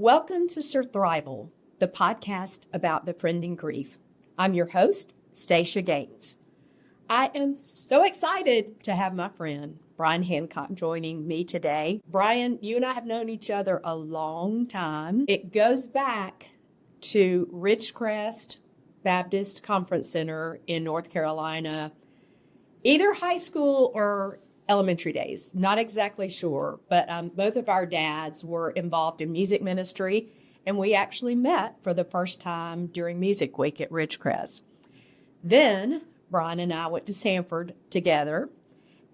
Welcome to Surthrival, the podcast about befriending grief. I'm your host, Stacia Gaines. I am so excited to have my friend, Bryan Hancock, joining me today. Bryan, you and I have known each other a long time. It goes back to Ridgecrest Baptist Conference Center in North Carolina, either high school or elementary days, not exactly sure, but both of our dads were involved in music ministry, and we actually met for the first time during Music Week at Ridgecrest. Then Bryan and I went to Sanford together,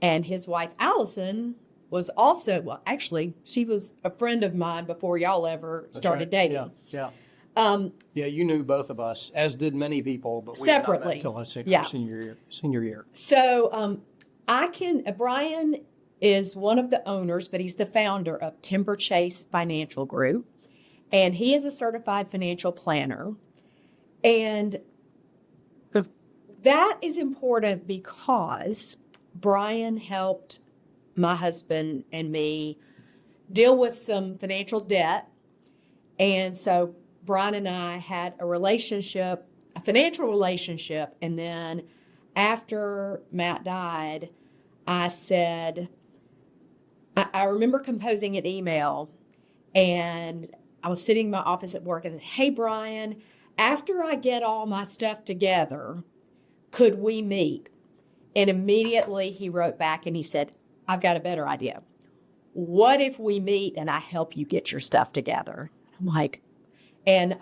and his wife Allison was also, well, actually, she was a friend of mine before y'all ever started dating. Yeah. You knew both of us, as did many people, but we separately did not met until our senior year. So Bryan is one of the owners, but he's the founder of Timberchase Financial Group, and he is a certified financial planner. And that is important because Bryan helped my husband and me deal with some financial debt. And so Bryan and I had a financial relationship. And then after Matt died, I said, I remember composing an email, and I was sitting in my office at work and said, "Hey, Bryan, after I get all my stuff together, could we meet?" And immediately he wrote back and he said, "I've got a better idea. What if we meet and I help you get your stuff together?" I'm like, and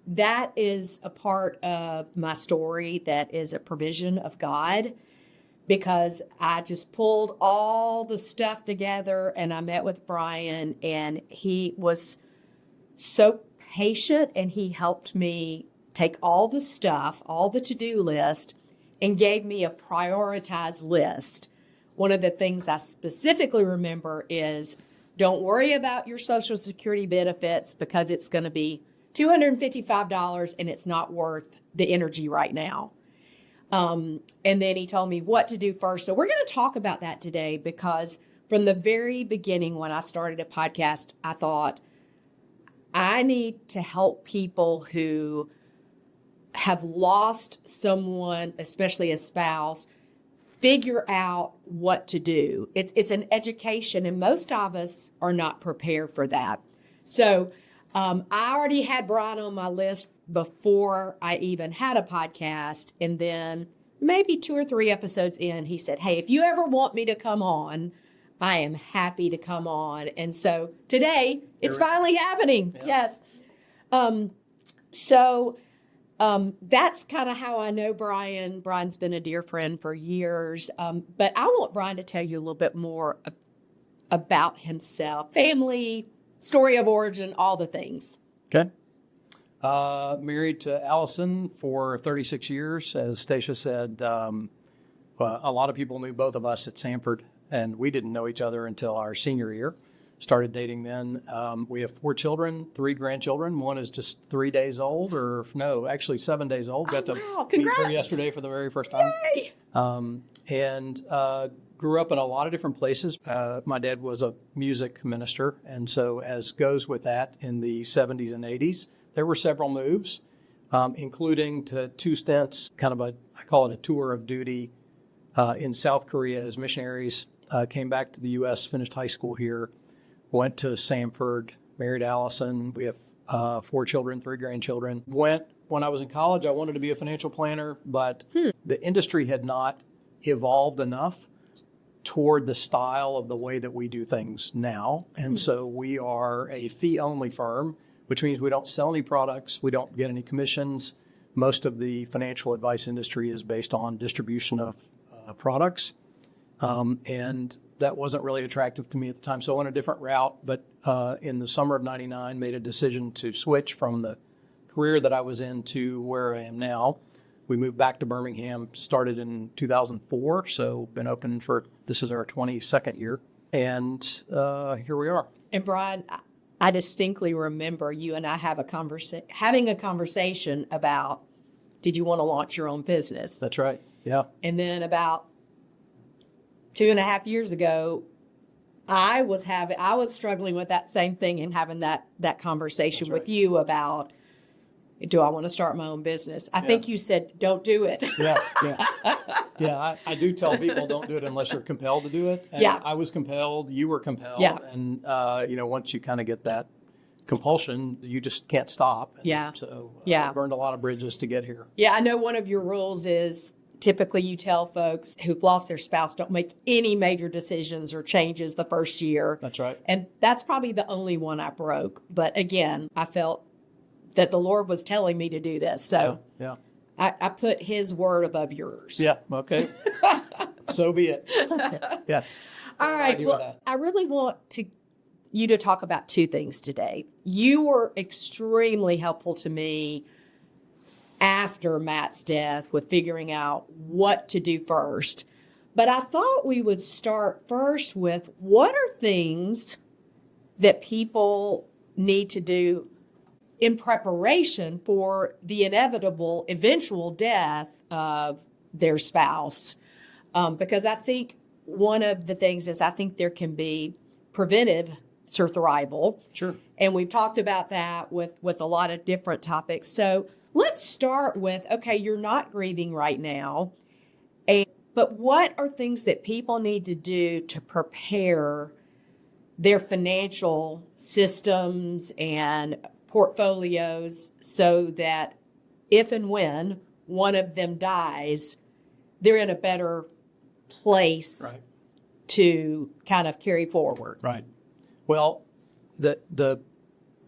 that is a part of my story that is a provision of God, because I just pulled all the stuff together and I met with Bryan, and he was so patient, and he helped me take all the stuff, all the to-do list, and gave me a prioritized list. One of the things I specifically remember is, don't worry about your Social Security benefits because it's going to be $255 and it's not worth the energy right now. And then he told me what to do first. So we're going to talk about that today, because from the very beginning, when I started a podcast, I thought I need to help people who have lost someone, especially a spouse, figure out what to do. It's an education, and most of us are not prepared for that. So I already had Bryan on my list before I even had a podcast, and then maybe 2 or 3 episodes in, he said, "Hey, if you ever want me to come on, I am happy to come on." And so today, it's finally happening. Yeah. Yes. That's kind of how I know Bryan. Bryan's been a dear friend for years. But I want Bryan to tell you a little bit more about himself, family, story of origin, all the things. Okay. Married to Allison for 36 years. As Stacia said, a lot of people knew both of us at Sanford, and we didn't know each other until our senior year. Started dating then. We have 4 children, 3 grandchildren. One is just 3 days old, actually 7 days old. Got to meet her yesterday for the very first time. Yay! And grew up in a lot of different places. My dad was a music minister, and so as goes with that, in the 70s and 80s, there were several moves, including to 2 stints, I call it a tour of duty, in South Korea as missionaries. Came back to the U.S., finished high school here, went to Sanford, married Allison. We have 4 children, 3 grandchildren. When I was in college, I wanted to be a financial planner, but the industry had not evolved enough toward the style of the way that we do things now. And so we are a fee-only firm, which means we don't sell any products, we don't get any commissions. Most of the financial advice industry is based on distribution of products. And that wasn't really attractive to me at the time, so I went a different route. But in the summer of '99, made a decision to switch from the career that I was in to where I am now. We moved back to Birmingham, started in 2004, so been open this is our 22nd year, and here we are. And Bryan, I distinctly remember you and I having a conversation about, did you want to launch your own business? That's right, yeah. And then about 2.5 years ago, I was struggling with that same thing and having that conversation That's right. with you about, do I want to start my own business? I think you said, don't do it. Yes, yeah. Yeah, I do tell people don't do it unless you're compelled to do it. And Yeah. I was compelled, you were compelled. Yeah. And, once you kind of get that compulsion, you just can't stop. And Yeah. So Yeah. I burned a lot of bridges to get here. Yeah, I know one of your rules is typically you tell folks who've lost their spouse, don't make any major decisions or changes the first year. That's right. And that's probably the only one I broke. But again, I felt that the Lord was telling me to do this. So Yeah. I put his word above yours. Yeah. Okay. So be it. Yeah. All right. do with Well, that? I really want you to talk about two things today. You were extremely helpful to me after Matt's death with figuring out what to do first. But I thought we would start first with what are things that people need to do in preparation for the inevitable eventual death of their spouse. Because I think one of the things is I think there can be preventive surthrival. Sure. And we've talked about that with a lot of different topics. So let's start with, okay, you're not grieving right now. But what are things that people need to do to prepare their financial systems and portfolios so that if and when one of them dies, they're in a better place Right. to kind of carry forward? Right. Well, the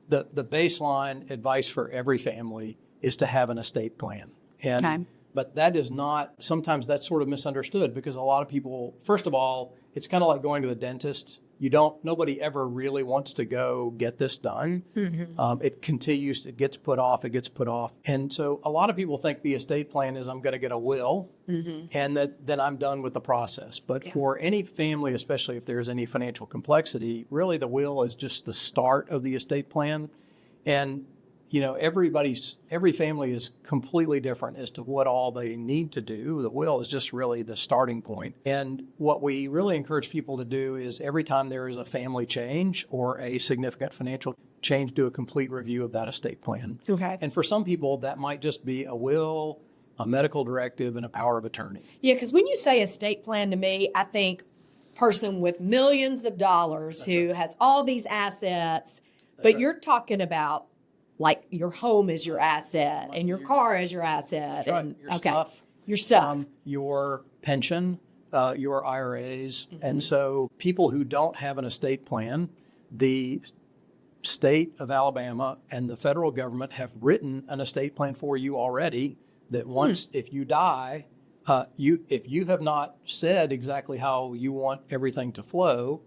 baseline advice for every family is to have an estate plan. And Okay. But that is not, sometimes that's sort of misunderstood because a lot of people, first of all, it's kind of like going to the dentist. Nobody ever really wants to go get this done. Mm-hmm. It gets put off. And so a lot of people think the estate plan is I'm going to get a will and then I'm done with the process. But for any family, especially if there's any financial complexity, really the will is just the start of the estate plan. And every family is completely different as to what all they need to do. The will is just really the starting point. And what we really encourage people to do is every time there is a family change or a significant financial change, do a complete review of that estate plan. Okay. And for some people, that might just be a will, a medical directive, and a power of attorney. Yeah, because when you say estate plan to me, I think person with millions of dollars who has all these assets, but you're talking about like your home is your asset and your car is your asset. That's right. And Your stuff. Your stuff. Your pension, your IRAs. And so people who don't have an estate plan, the state of Alabama and the federal government have written an estate plan for you already that once, if you die, if you have not said exactly how you want everything to flow,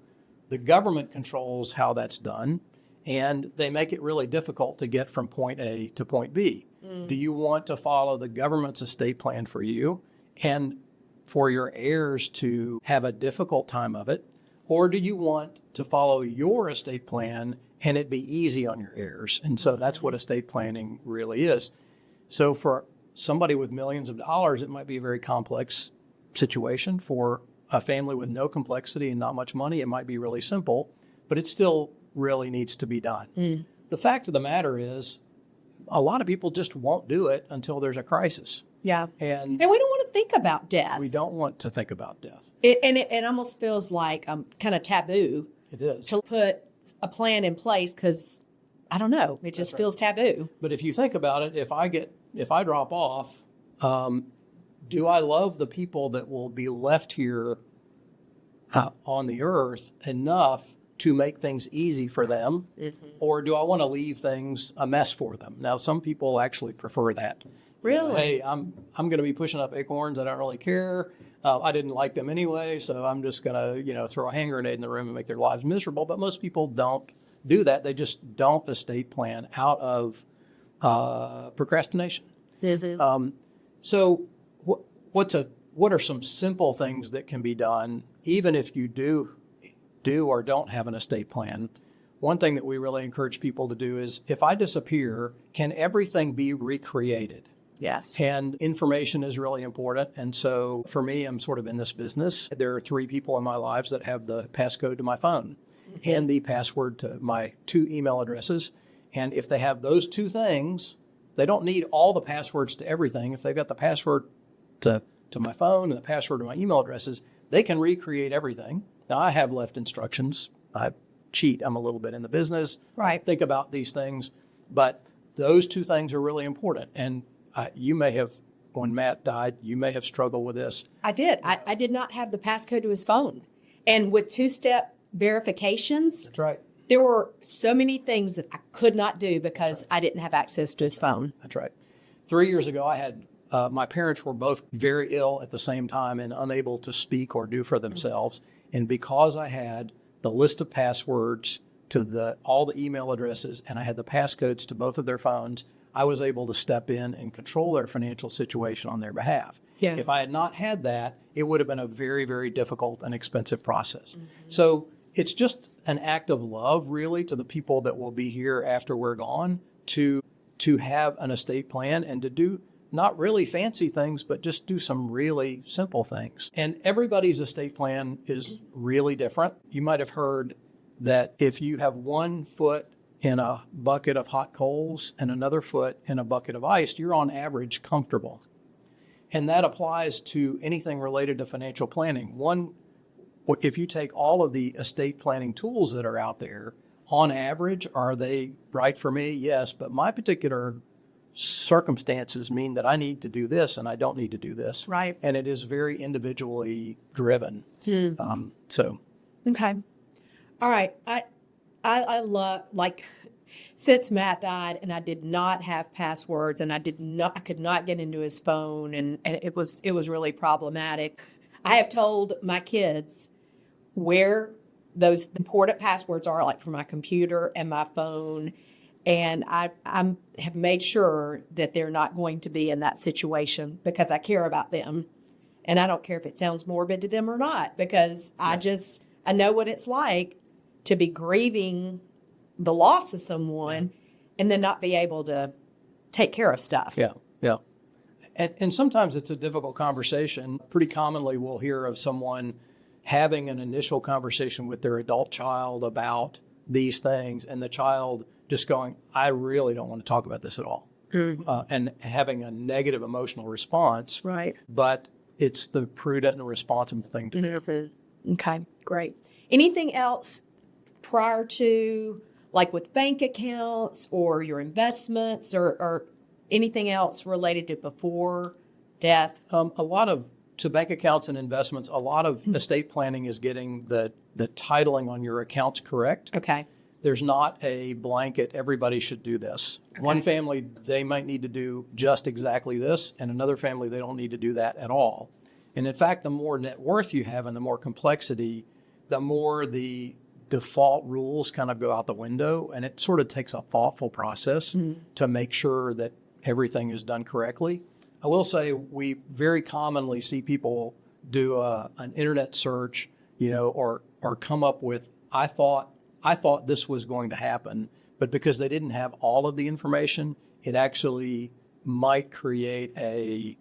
the government controls how that's done. And they make it really difficult to get from point A to point B. Do you want to follow the government's estate plan for you and for your heirs to have a difficult time of it? Or do you want to follow your estate plan and it be easy on your heirs? And so that's what estate planning really is. So for somebody with millions of dollars, it might be a very complex situation. For a family with no complexity and not much money, it might be really simple, but it still really needs to be done. The fact of the matter is, a lot of people just won't do it until there's a crisis. Yeah. And we don't want to think about death. we don't want to think about death. It almost feels like kind of taboo It is. to put a plan in place because, I don't know, it just feels taboo. But if you think about it, if I drop off, do I love the people that will be left here on the earth enough to make things easy for them? Or do I want to leave things a mess for them? Now, some people actually prefer that. Really? Hey, I'm going to be pushing up acorns. I don't really care. I didn't like them anyway, so I'm just going to, throw a hand grenade in the room and make their lives miserable. But most people don't do that. They just don't estate plan out of procrastination. So what are some simple things that can be done, even if you do or don't have an estate plan? One thing that we really encourage people to do is, if I disappear, can everything be recreated? Yes. And information is really important. And so for me, I'm sort of in this business. There are 3 people in my lives that have the passcode to my phone and the password to my 2 email addresses. And if they have those 2 things, they don't need all the passwords to everything. If they've got the password to my phone and the password to my email addresses, they can recreate everything. Now, I have left instructions. I cheat. I'm a little bit in the business. Right. I think about these things. But those 2 things are really important. And you may have, when Matt died, you may have struggled with this. I did. I did not have the passcode to his phone. And with 2-step verifications, That's right. there were so many things that I could not do because I didn't have access to his phone. That's right. 3 years ago, I had my parents were both very ill at the same time and unable to speak or do for themselves. And because I had the list of passwords to all the email addresses and I had the passcodes to both of their phones, I was able to step in and control their financial situation on their behalf. Yeah. If I had not had that, it would have been a very, very difficult and expensive process. So it's just an act of love, really, to the people that will be here after we're gone to have an estate plan and to do not really fancy things, but just do some really simple things. And everybody's estate plan is really different. You might have heard that if you have 1 foot in a bucket of hot coals and another foot in a bucket of ice, you're on average comfortable. And that applies to anything related to financial planning. If you take all of the estate planning tools that are out there, on average, are they right for me? Yes, but my particular circumstances mean that I need to do this and I don't need to do this. Right. And it is very individually driven. So. Okay. All right. I love, like, since Matt died and I did not have passwords and I could not get into his phone and it was really problematic. I have told my kids where those important passwords are, like for my computer and my phone. And I have made sure that they're not going to be in that situation because I care about them. And I don't care if it sounds morbid to them or not, because I know what it's like to be grieving the loss of someone and then not be able to take care of stuff. Yeah. And sometimes it's a difficult conversation. Pretty commonly we'll hear of someone having an initial conversation with their adult child about these things and the child just going, I really don't want to talk about this at all. And having a negative emotional response. Right. But it's the prudent and responsible thing to do. Okay, great. Anything else prior to, like with bank accounts or your investments or anything else related to before death? To bank accounts and investments, a lot of estate planning is getting the titling on your accounts correct. Okay. There's not a blanket, everybody should do this. Okay. One family, they might need to do just exactly this, and another family, they don't need to do that at all. And in fact, the more net worth you have and the more complexity, the more the default rules kind of go out the window, and it sort of takes a thoughtful process to make sure that everything is done correctly. I will say we very commonly see people do an internet search, or come up with, I thought this was going to happen, but because they didn't have all of the information, it actually might create a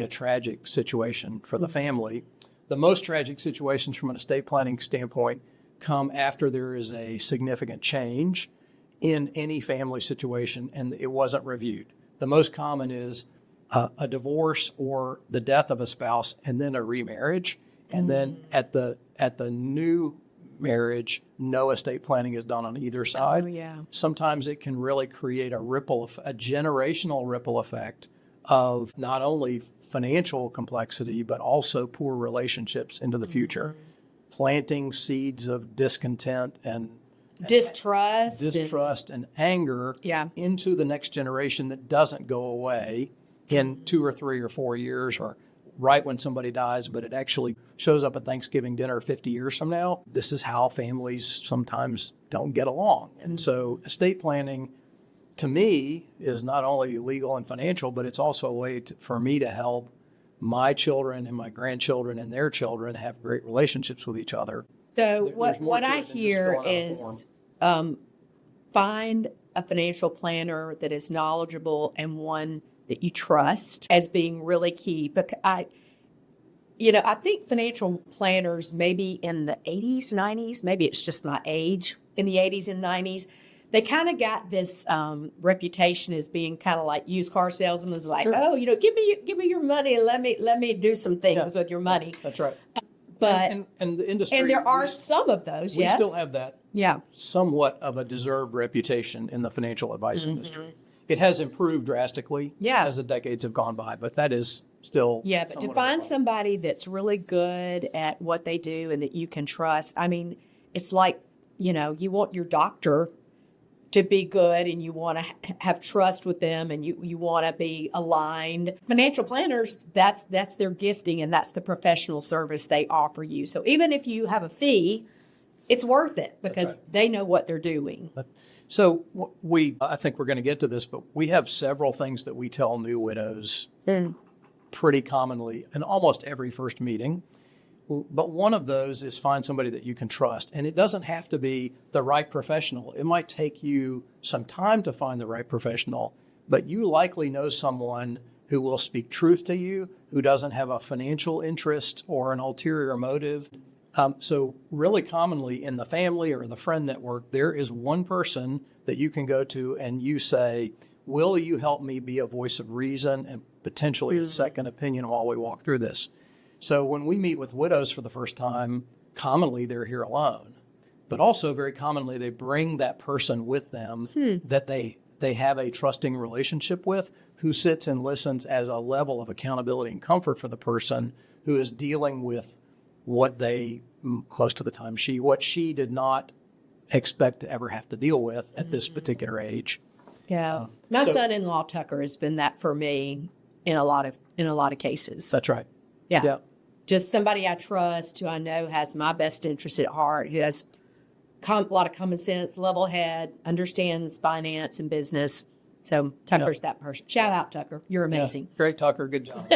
tragic situation for the family. The most tragic situations from an estate planning standpoint come after there is a significant change in any family situation and it wasn't reviewed. The most common is a divorce or the death of a spouse and then a remarriage. And then at the new marriage, no estate planning is done on either side. Oh, yeah. Sometimes it can really create a generational ripple effect of not only financial complexity, but also poor relationships into the future, planting seeds of discontent and distrust and anger into the next generation that doesn't go away in 2 or 3 or 4 years or right when somebody dies, but it actually shows up at Thanksgiving dinner 50 years from now. This is how families sometimes don't get along. And so estate planning, to me, is not only legal and financial, but it's also a way for me to help my children and my grandchildren and their children have great relationships with each other. So what I hear is find a financial planner that is knowledgeable and one that you trust as being really key. But I think financial planners, maybe in the 80s, 90s, maybe it's just my age, in the 80s and 90s, they kind of got this reputation as being kind of like used car salesmen. It's like, Sure. oh, give me your money and let me do some things with your money. That's right. But and the industry, and there are some of those. we yes, still have that yeah. somewhat of a deserved reputation in the financial advice industry. It has improved drastically as the decades have gone by, but that is still Yeah, but to somewhat of a find problem. somebody that's really good at what they do and that you can trust, I mean, it's like, you want your doctor to be good and you want to have trust with them and you want to be aligned. Financial planners, that's their gifting and that's the professional service they offer you. So even if you have a fee, it's worth it because they know what they're doing. So I think we're going to get to this, but we have several things that we tell new widows pretty commonly in almost every first meeting. But one of those is find somebody that you can trust. And it doesn't have to be the right professional. It might take you some time to find the right professional, but you likely know someone who will speak truth to you, who doesn't have a financial interest or an ulterior motive. So really commonly in the family or the friend network, there is one person that you can go to and you say, will you help me be a voice of reason and potentially a second opinion while we walk through this? So when we meet with widows for the first time, commonly they're here alone, but also very commonly they bring that person with them that they have a trusting relationship with, who sits and listens as a level of accountability and comfort for the person who is dealing with what they, most of the time, what she did not expect to ever have to deal with at this particular age. Yeah. My son-in-law Tucker has been that for me in a lot of cases. That's right. Yeah. Just somebody I trust, who I know has my best interest at heart, who has a lot of common sense, level head, understands finance and business. So Tucker's that person. Shout out, Tucker. You're amazing. Yeah. Great, Tucker. Good job.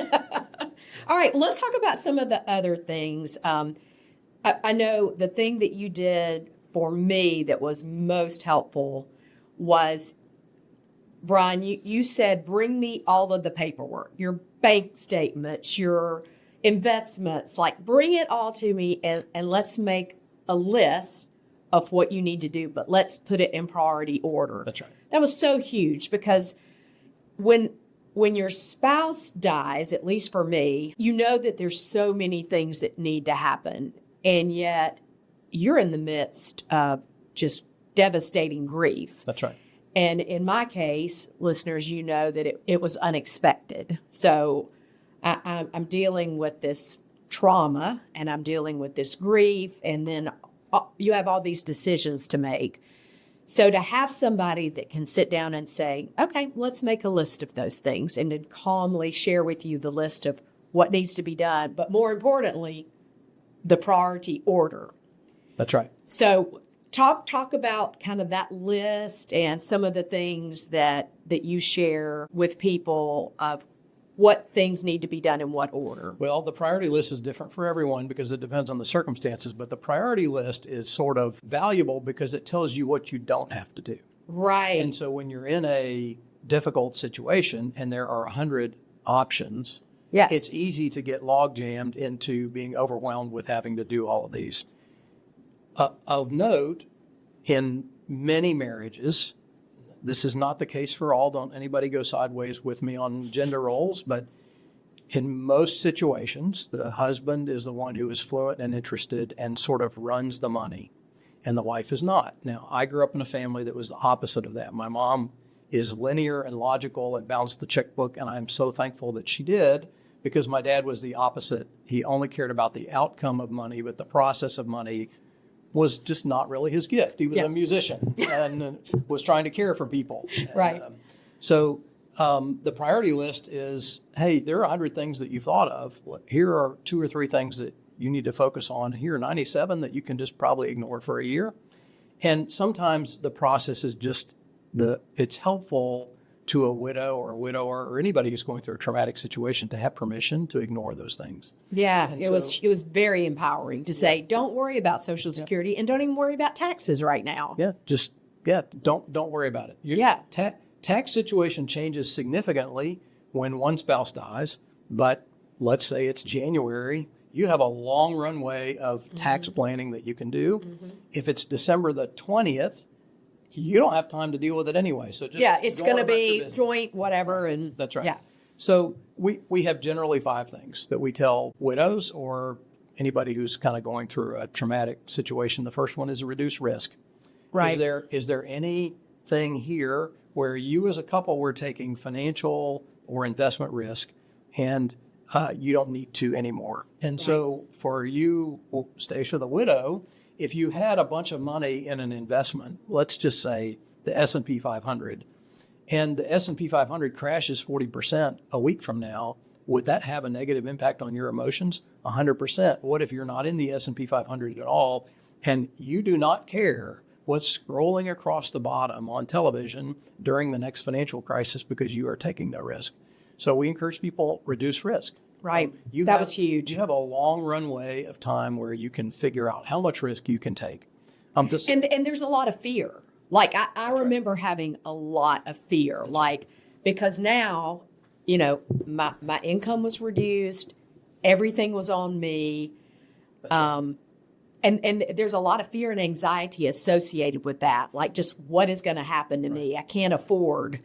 All right. Let's talk about some of the other things. I know the thing that you did for me that was most helpful was, Bryan, you said, bring me all of the paperwork, your bank statements, your investments, like bring it all to me and let's make a list of what you need to do, but let's put it in priority order. That's right. That was so huge because when your spouse dies, at least for me, you know that there's so many things that need to happen. And yet you're in the midst of just devastating grief. That's right. And in my case, listeners, you know that it was unexpected. So I'm dealing with this trauma and I'm dealing with this grief. And then you have all these decisions to make. So to have somebody that can sit down and say, okay, let's make a list of those things and then calmly share with you the list of what needs to be done. But more importantly, the priority order. That's right. So talk about kind of that list and some of the things that you share with people of what things need to be done in what order. Well, the priority list is different for everyone because it depends on the circumstances, but the priority list is sort of valuable because it tells you what you don't have to do. Right. And so when you're in a difficult situation and there are 100 options, yes, it's easy to get log jammed into being overwhelmed with having to do all of these. Of note, in many marriages, this is not the case for all. Don't anybody go sideways with me on gender roles, but in most situations, the husband is the one who is fluent and interested and sort of runs the money, and the wife is not. Now, I grew up in a family that was the opposite of that. My mom is linear and logical and balanced the checkbook, and I'm so thankful that she did because my dad was the opposite. He only cared about the outcome of money, but the process of money was just not really his gift. He was a musician and was trying to care for people. Right. So the priority list is, hey, there are 100 things that you've thought of. Here are 2 or 3 things that you need to focus on. Here are 97 that you can just probably ignore for a year. And sometimes the process is just it's helpful to a widow or a widower or anybody who's going through a traumatic situation to have permission to ignor those things. Yeah, it was very empowering to say, don't worry about Social Security and don't even worry about taxes right now. Don't worry about it. Tax situation changes significantly when one spouse dies, but let's say it's January, you have a long runway of tax planning that you can do. If it's December the 20th, you don't have time to deal with it anyway. So just it's go going to on about your be business. joint, whatever. And That's right. Yeah. So we have generally 5 things that we tell widows or anybody who's kind of going through a traumatic situation. The first one is a reduced risk. Right. Is there anything here where you as a couple were taking financial or investment risk and you don't need to anymore? And so for you, Stacia, the widow, if you had a bunch of money in an investment, let's just say the S&P 500, and the S&P 500 crashes 40% a week from now, would that have a negative impact on your emotions? 100%. What if you're not in the S&P 500 at all and you do not care what's scrolling across the bottom on television during the next financial crisis because you are taking no risk? So we encourage people reduce risk. Right. That was huge. You have a long runway of time where you can figure out how much risk you can take. And there's a lot of fear. Like I remember having a lot of fear, like, because now, my income was reduced, everything was on me. And there's a lot of fear and anxiety associated with that. Like, just what is going to happen to me? I can't afford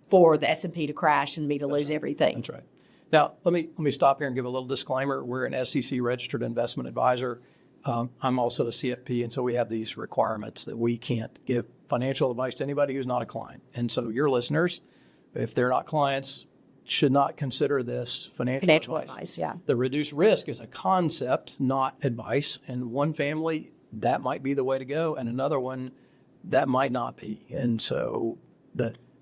for the S&P to crash and me to lose everything. That's right. Now, let me stop here and give a little disclaimer. We're an SEC registered investment advisor. I'm also a CFP, and so we have these requirements that we can't give financial advice to anybody who's not a client. And so your listeners, if they're not clients, should not consider this financial advice. Yeah. The reduced risk is a concept, not advice. And one family, that might be the way to go, and another one, that might not be. And so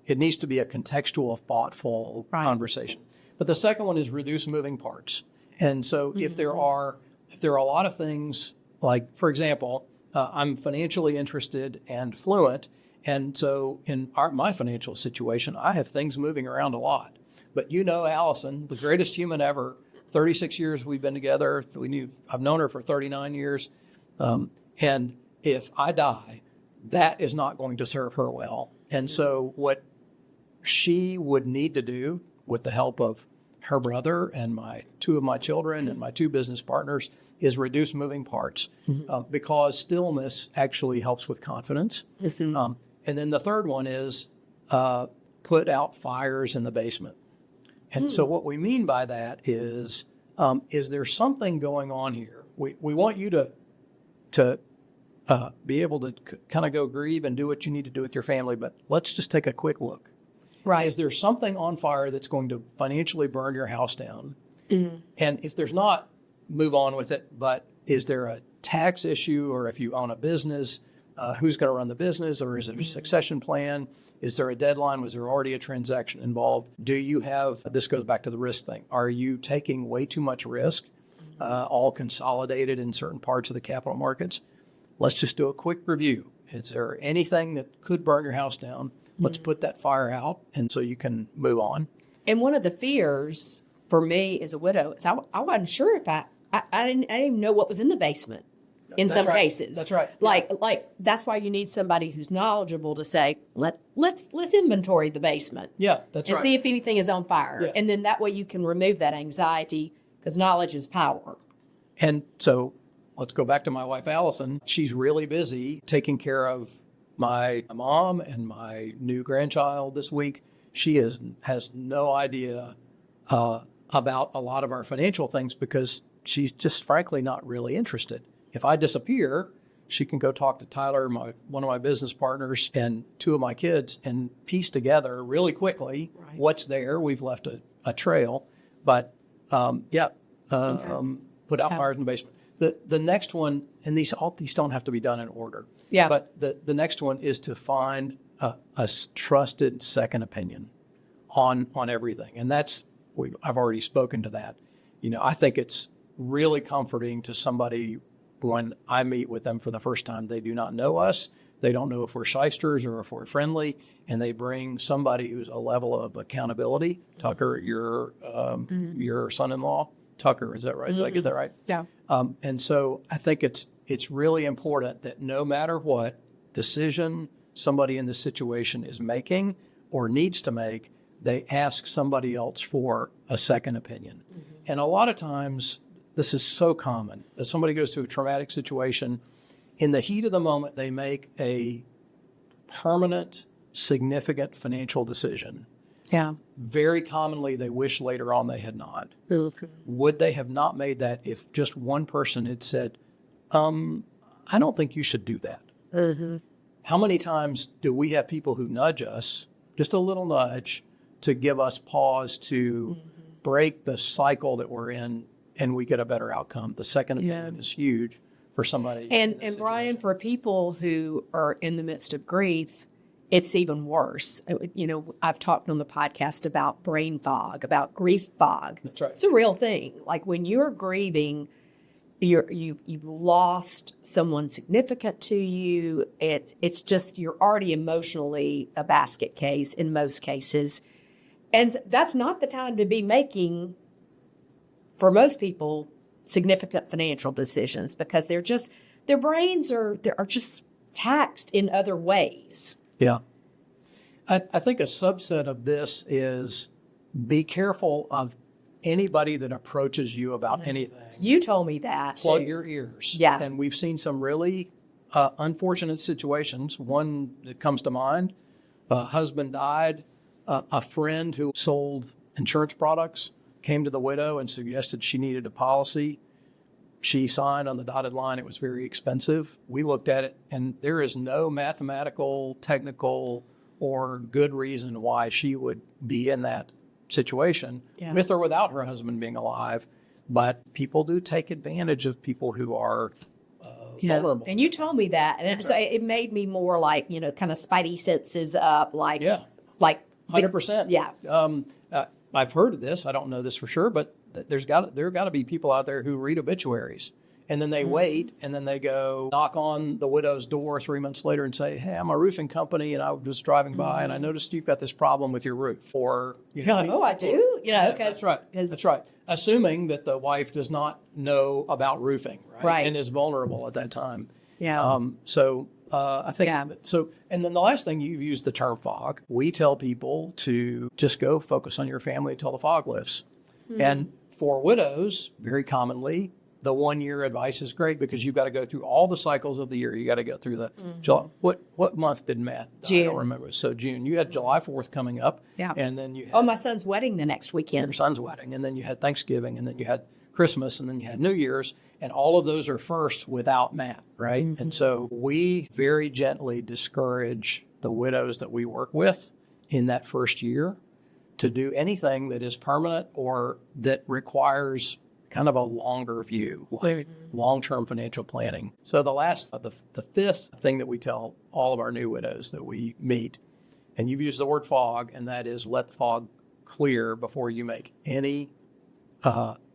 it needs to be a contextual, thoughtful conversation. But the second one is reduce moving parts. And so if there are a lot of things, like, for example, I'm financially interested and fluent, and so in my financial situation, I have things moving around a lot. But Allison, the greatest human ever, 36 years we've been together. I've known her for 39 years. And if I die, that is not going to serve her well. And so what she would need to do, with the help of her brother and 2 of my children and my 2 business partners, is reduce moving parts, because stillness actually helps with confidence. And then the third one is put out fires in the basement. And so what we mean by that is there something going on here? We want you to be able to kind of go grieve and do what you need to do with your family, but let's just take a quick look. Right. Is there something on fire that's going to financially burn your house down? And if there's not, move on with it. But is there a tax issue, or if you own a business, who's going to run the business, or is it a succession plan? Is there a deadline? Was there already a transaction involved? Do you have, this goes back to the risk thing, are you taking way too much risk, all consolidated in certain parts of the capital markets? Let's just do a quick review. Is there anything that could burn your house down? Let's put that fire out, and so you can move on. And one of the fears for me as a widow is I wasn't sure if I didn't even know what was in the basement in some cases. That's right. Like that's why you need somebody who's knowledgeable to say, let's inventory the basement. Yeah, that's right. And see if anything is on fire. Yeah. And then that way you can remove that anxiety, because knowledge is power. And so let's go back to my wife, Allison. She's really busy taking care of my mom and my new grandchild this week. She has no idea about a lot of our financial things because she's just frankly not really interested. If I disappear, she can go talk to Tyler, one of my business partners, and 2 of my kids, and piece together really quickly what's there. We've left a trail, but put out fires in the basement. The next one, and these don't have to be done in order. Yeah. But the next one is to find a trusted second opinion on everything, and I've already spoken to that. I think it's really comforting to somebody when I meet with them for the first time. They do not know us. They don't know if we're shysters or if we're friendly, and they bring somebody who's a level of accountability. Tucker, your son-in-law, Tucker, is that right? Did I get that right? Yeah. And so I think it's really important that no matter what decision somebody in this situation is making or needs to make, they ask somebody else for a second opinion. And a lot of times, this is so common that somebody goes through a traumatic situation. In the heat of the moment, they make a permanent, significant financial decision. Yeah. Very commonly, they wish later on they had not. Would they have not made that if just one person had said, I don't think you should do that? How many times do we have people who nudge us, just a little nudge, to give us pause to break the cycle that we're in, and we get a better outcome? The second opinion is huge for somebody. And Bryan, for people who are in the midst of grief, it's even worse. You know, I've talked on the podcast about brain fog, about grief fog. That's right. It's a real thing. Like when you're grieving, you've lost someone significant to you. It's just you're already emotionally a basket case in most cases. And that's not the time to be making, for most people, significant financial decisions because their brains are just taxed in other ways. Yeah. I think a subset of this is be careful of anybody that approaches you about anything. You told me that. Plug too. your ears. Yeah. And we've seen some really unfortunate situations. One that comes to mind, a husband died. A friend who sold insurance products came to the widow and suggested she needed a policy. She signed on the dotted line. It was very expensive. We looked at it, and there is no mathematical, technical, or good reason why she would be in that situation, with or without her husband being alive. But people do take advantage of people who are vulnerable. And you told me that, and so it made me more like, you know, kind of spidey senses up, like, like 100%. Yeah. I've heard of this. I don't know this for sure, but there got to be people out there who read obituaries and then they wait and then they go knock on the widow's door 3 months later and say, "Hey, I'm a roofing company and I was driving by and I noticed you've got this problem with your roof." Or, you know, oh, I do. You know, that's right. That's right. Assuming that the wife does not know about roofing, right? And is vulnerable at that time. Yeah. I think so. And then the last thing, you've used the term fog. We tell people to just go focus on your family until the fog lifts. And for widows, very commonly, the 1 year advice is great because you've got to go through all the cycles of the year. You got to go through the July. What month did Matt die? June. I don't remember. So June. You had July 4th coming up. Yeah. And then you had my son's wedding the next weekend. your son's wedding, and then you had Thanksgiving, and then you had Christmas, and then you had New Year's, and all of those are first without Matt, right? And so we very gently discourage the widows that we work with in that first year to do anything that is permanent or that requires kind of a longer view, like long-term financial planning. So the fifth thing that we tell all of our new widows that we meet, and you've used the word fog, and that is let the fog clear before you make any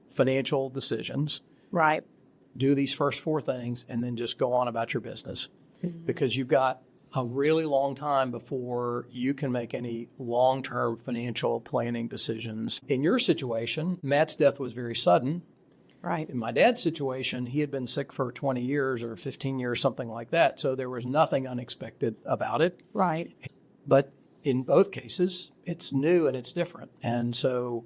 financial decisions. Right. Do these first four things and then just go on about your business because you've got a really long time before you can make any long-term financial planning decisions. In your situation, Matt's death was very sudden. Right. In my dad's situation, he had been sick for 20 years or 15 years, something like that. So there was nothing unexpected about it. Right. But in both cases, it's new and it's different. And so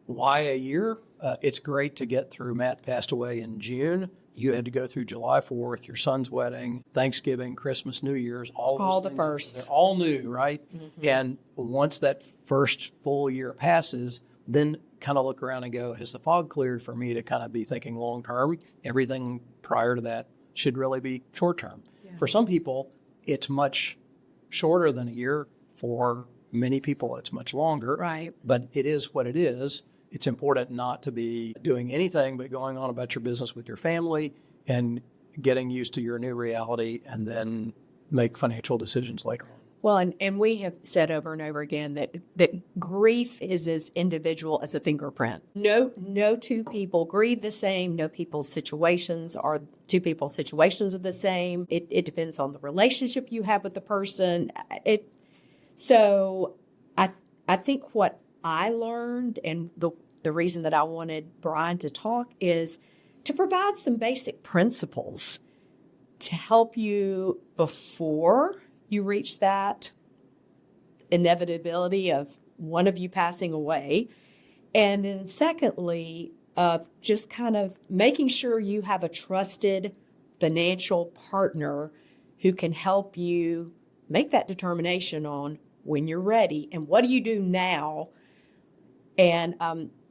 why a year? It's great to get through. Matt passed away in June. You had to go through July 4th, your son's wedding, Thanksgiving, Christmas, New Year's, all the first. They're all new, right? And once that first full year passes, then kind of look around and go, has the fog cleared for me to kind of be thinking long term? Everything prior to that should really be short term. Yeah. For some people, it's much shorter than a year. For many people, it's much longer. Right. But it is what it is. It's important not to be doing anything but going on about your business with your family and getting used to your new reality and then make financial decisions later on. Well, and we have said over and over again that grief is as individual as a fingerprint. No two people grieve the same. No people's situations are the same. It depends on the relationship you have with the person. So I think what I learned, and the reason that I wanted Bryan to talk, is to provide some basic principles to help you before you reach that inevitability of one of you passing away. And then secondly, just kind of making sure you have a trusted financial partner who can help you make that determination on when you're ready and what do you do now. And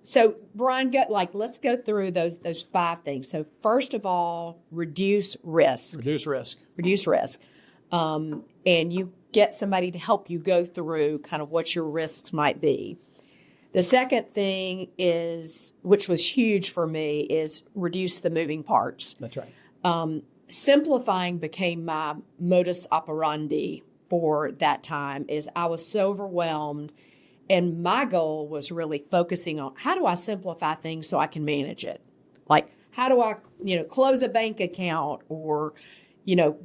so Bryan, let's go through those 5 things. So first of all, reduce risk. Reduce risk. And you get somebody to help you go through kind of what your risks might be. The second thing is, which was huge for me, is reduce the moving parts. That's right. Simplifying became my modus operandi for that time. Is I was so overwhelmed, and my goal was really focusing on how do I simplify things so I can manage it? Like, how do I, close a bank account or,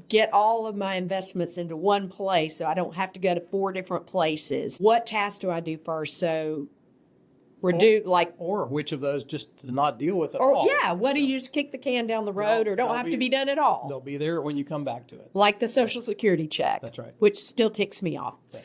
get all of my investments into one place so I don't have to go to 4 different places? What tasks do I do first? So reduce, or which of those just to not deal with at or all. yeah, what do you just kick the can down the road or don't have to be done at all? They'll be there when you come back to it. Like the Social Security check. That's right. Which still ticks me off. Okay.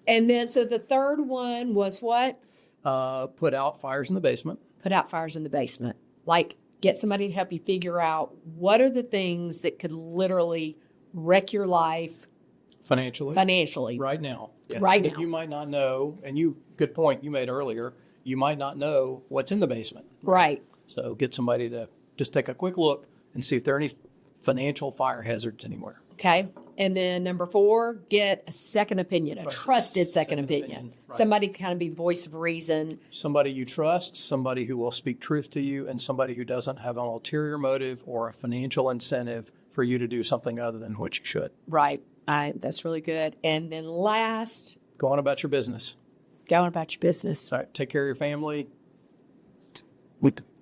And then, so the third one was what? Put out fires in the basement. Put out fires in the basement. Like, get somebody to help you figure out what are the things that could literally wreck your life financially. Right now. Yeah. Right now. That you might not know, and good point you made earlier, you might not know what's in the basement. Right. So get somebody to just take a quick look and see if there are any financial fire hazards anywhere. Okay. And then number 4, get a second opinion, a trusted second opinion. Right. Somebody kind of be the voice of reason. Somebody you trust, somebody who will speak truth to you, and somebody who doesn't have an ulterior motive or a financial incentive for you to do something other than what you should. Right. That's really good. And then last, go on about your business. Go on about your business. All right. Take care of your family.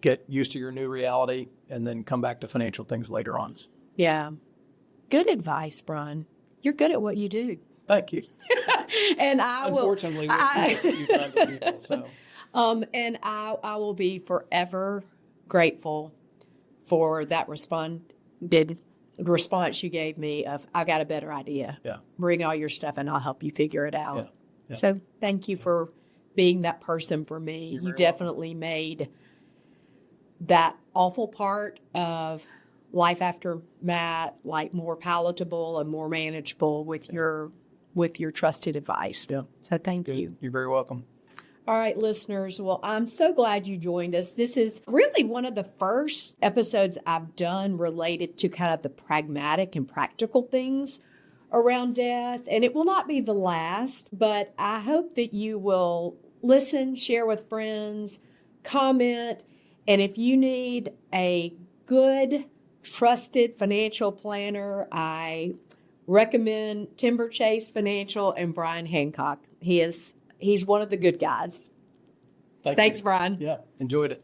Get used to your new reality, and then come back to financial things later on. Yeah. Good advice, Bryan. You're good at what you do. Thank you. And I will. Unfortunately, we've done this a few times with people, so. And I will be forever grateful for that response you gave me of, I got a better idea. Yeah. Bring all your stuff and I'll help you figure it out. Yeah. Yeah. So thank you for being that person for me. You're You very definitely made that awful part of life after Matt more palatable and more manageable with your trusted advice. Yeah. So thank Good. you. You're very welcome. All right, listeners. Well, I'm so glad you joined us. This is really one of the first episodes I've done related to kind of the pragmatic and practical things around death. And it will not be the last, but I hope that you will listen, share with friends, comment. And if you need a good, trusted financial planner, I recommend Timberchase Financial and Bryan Hancock. He's one of the good guys. Thanks, Bryan. Yeah, enjoyed it.